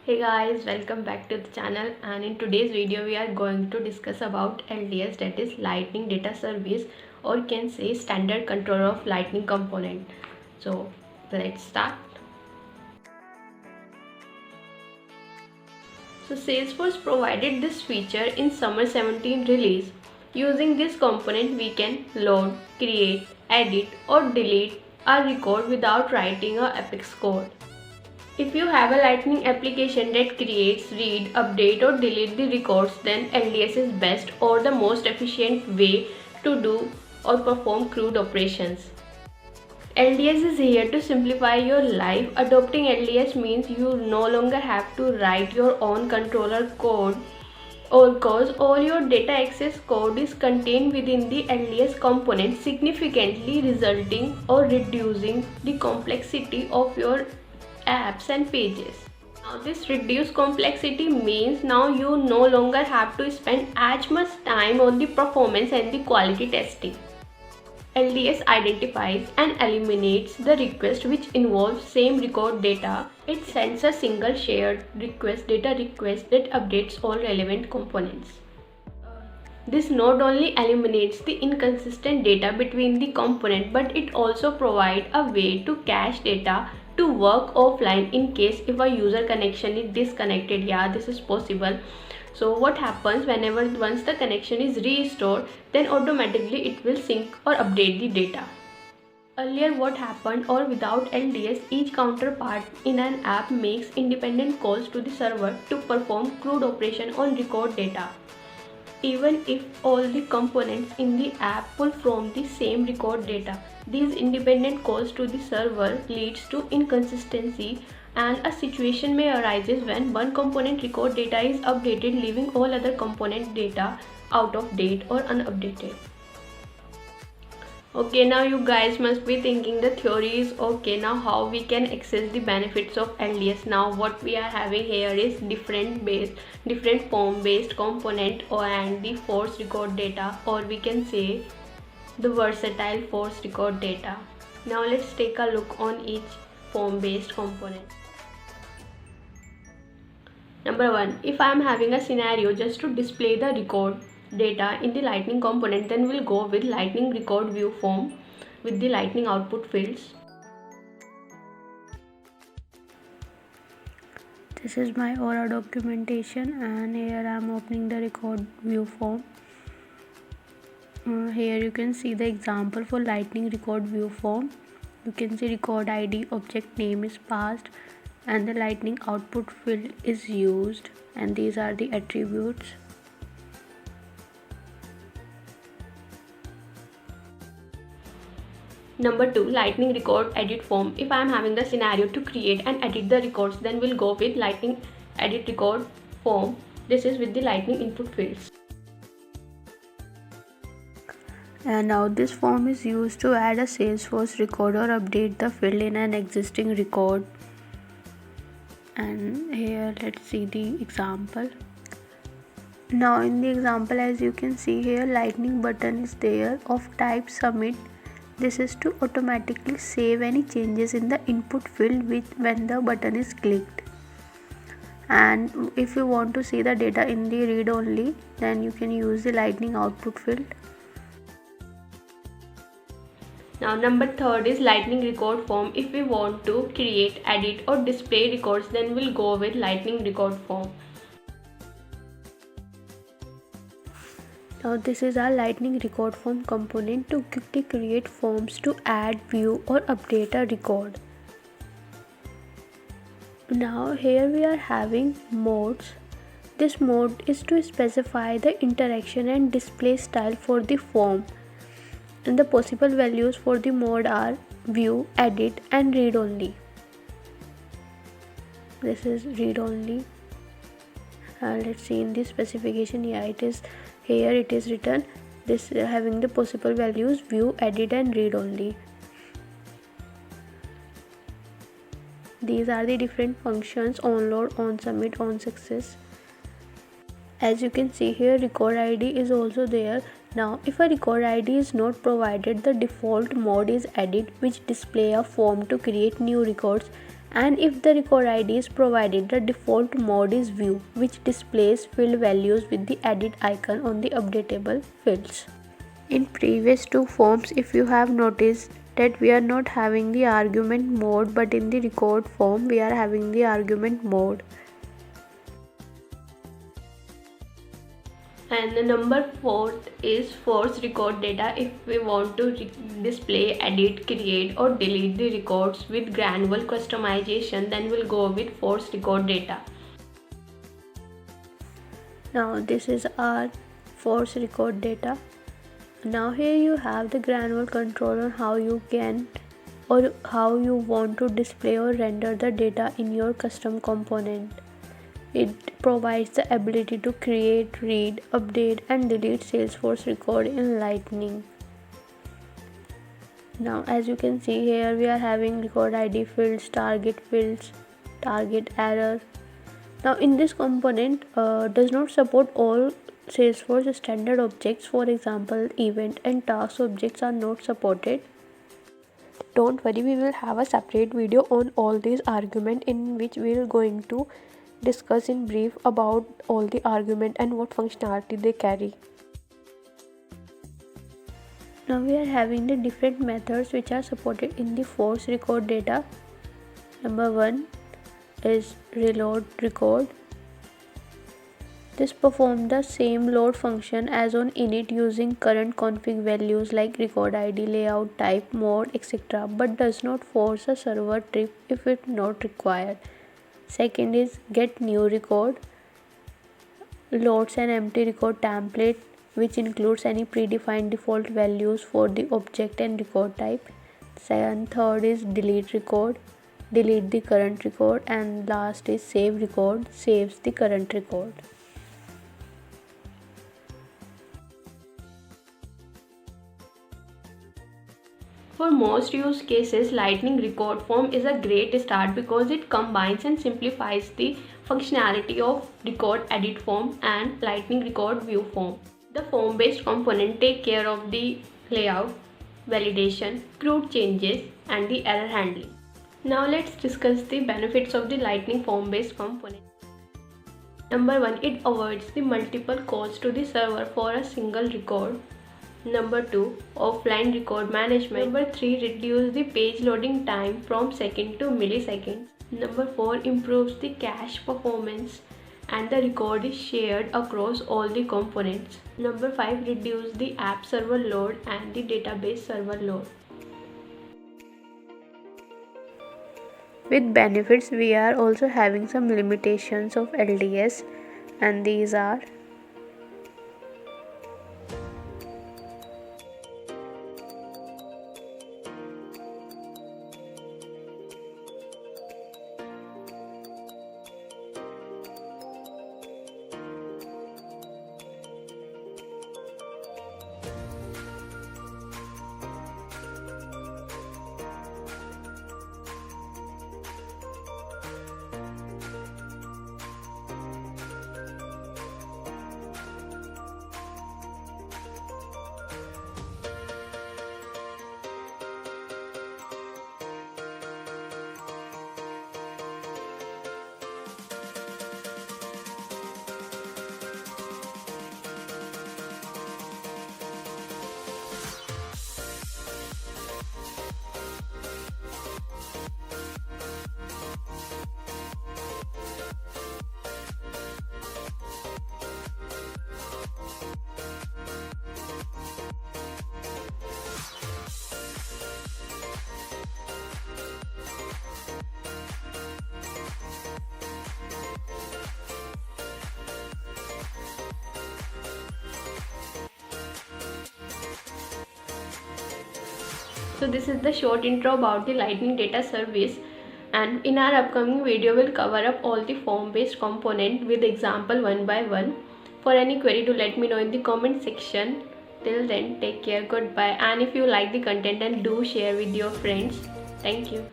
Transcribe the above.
Hey guys, welcome back to the channel, and in today's video we are going to discuss about LDS, that is Lightning Data Service, or you can say Standard Controller of Lightning Component. So let's start. So Salesforce provided this feature in summer 17 release. Using this component we can load, create, edit or delete a record without writing a Apex code. If you have a Lightning application that creates, read, update or delete the records, then LDS is best or the most efficient way to do or perform CRUD operations. LDS is here to simplify your life. Adopting LDS means you no longer have to write your own controller code, or because all your data access code is contained within the LDS component, significantly resulting or reducing the complexity of your apps and pages. Now this reduced complexity means now you no longer have to spend as much time on the performance and the quality testing. LDS identifies and eliminates the request which involves same record data. It sends a single shared data request that updates all relevant components. This not only eliminates the inconsistent data between the component, but it also provides a way to cache data to work offline in case if a user connection is disconnected. Yeah, this is possible. So what happens whenever once the connection is restored, then automatically it will sync or update the data. Earlier what happened, or without LDS, each counterpart in an app makes independent calls to the server to perform CRUD operation on record data. Even if all the components in the app pull from the same record data, these independent calls to the server leads to inconsistency, and a situation may arise when one component record data is updated, leaving all other component data out of date or unupdated. Okay, now you guys must be thinking the theory is okay. Now how we can access the benefits of LDS? Now what we are having here is different form based component and the force record data, or we can say the versatile force record data. Now let's take a look on each form based component. Number 1, if I am having a scenario just to display the record data in the Lightning component, then we'll go with Lightning record view form with the Lightning output fields. This is my Aura documentation, and here I am opening the record view form. Here you can see the example for Lightning record view form. You can see record ID, object name is passed, and the Lightning output field is used, and these are the attributes. Number 2, Lightning record edit form. If I am having the scenario to create and edit the records, then we'll go with Lightning edit record form. This is with the Lightning input fields. And now this form is used to add a Salesforce record or update the field in an existing record. And here let's see the example. Now in the example, as you can see here, Lightning button is there of type submit. This is to automatically save any changes in the input field when the button is clicked. And if you want to see the data in the read only, then you can use the Lightning output field. Now number 3 is Lightning record form. If we want to create, edit or display records, then we'll go with Lightning record form. Now this is our Lightning record form component to quickly create forms to add, view or update a record. Now here we are having modes. This mode is to specify the interaction and display style for the form, and the possible values for the mode are view, edit and read only. This is read only. Let's see in the specification. Yeah, it is here, it is written this having the possible values view, edit and read only. These are the different functions: on load, on submit, on success. As you can see here, record ID is also there. Now if a record ID is not provided, the default mode is edit, which display a form to create new records, And if the record ID is provided, the default mode is view, which displays field values with the edit icon on the updatable fields. In previous two forms, if you have noticed that we are not having the argument mode, but in the record form we are having the argument mode. And the number 4 is force record data. If we want to display, edit, create or delete the records with granular customization, then we'll go with force record data. Now this is our force record data. Now here you have the granular control on how you can or how you want to display or render the data in your custom component. It provides the ability to create, read, update and delete Salesforce record in Lightning. Now as you can see here, we are having record ID fields, target error. Now in this component does not support all Salesforce standard objects. For example, event and task objects are not supported. Don't worry, we will have a separate video on all these arguments in which we are going to discuss in brief about all the arguments and what functionality they carry. Now we are having the different methods which are supported in the force record data. Number 1 is reload record. This performs the same load function as on init using current config values like record ID, layout, type, mode, etc. but does not force a server trip if it not required. Second is get new record. Loads an empty record template which includes any predefined default values for the object and record type. Third is delete record. Delete the current record. And last is save record. Saves the current record. For most use cases, Lightning Record Form is a great start because it combines and simplifies the functionality of Record Edit Form and Lightning Record View Form. The form-based component take care of the layout, validation, crude changes, and the error handling. Now let's discuss the benefits of the Lightning form-based component. Number 1, it avoids the multiple calls to the server for a single record. Number 2, offline record management. Number 3, reduce the page loading time from second to milliseconds. Number 4, improves the cache performance and the record is shared across all the components. Number 5, reduce the app server load and the database server load. With benefits, we are also having some limitations of LDS, and these are So this is the short intro about the Lightning Data Service, and in our upcoming video we'll cover up all the form-based component with example one by one. For any query, do let me know in the comment section. Till then, take care, goodbye, and if you like the content, then do share with your friends. Thank you.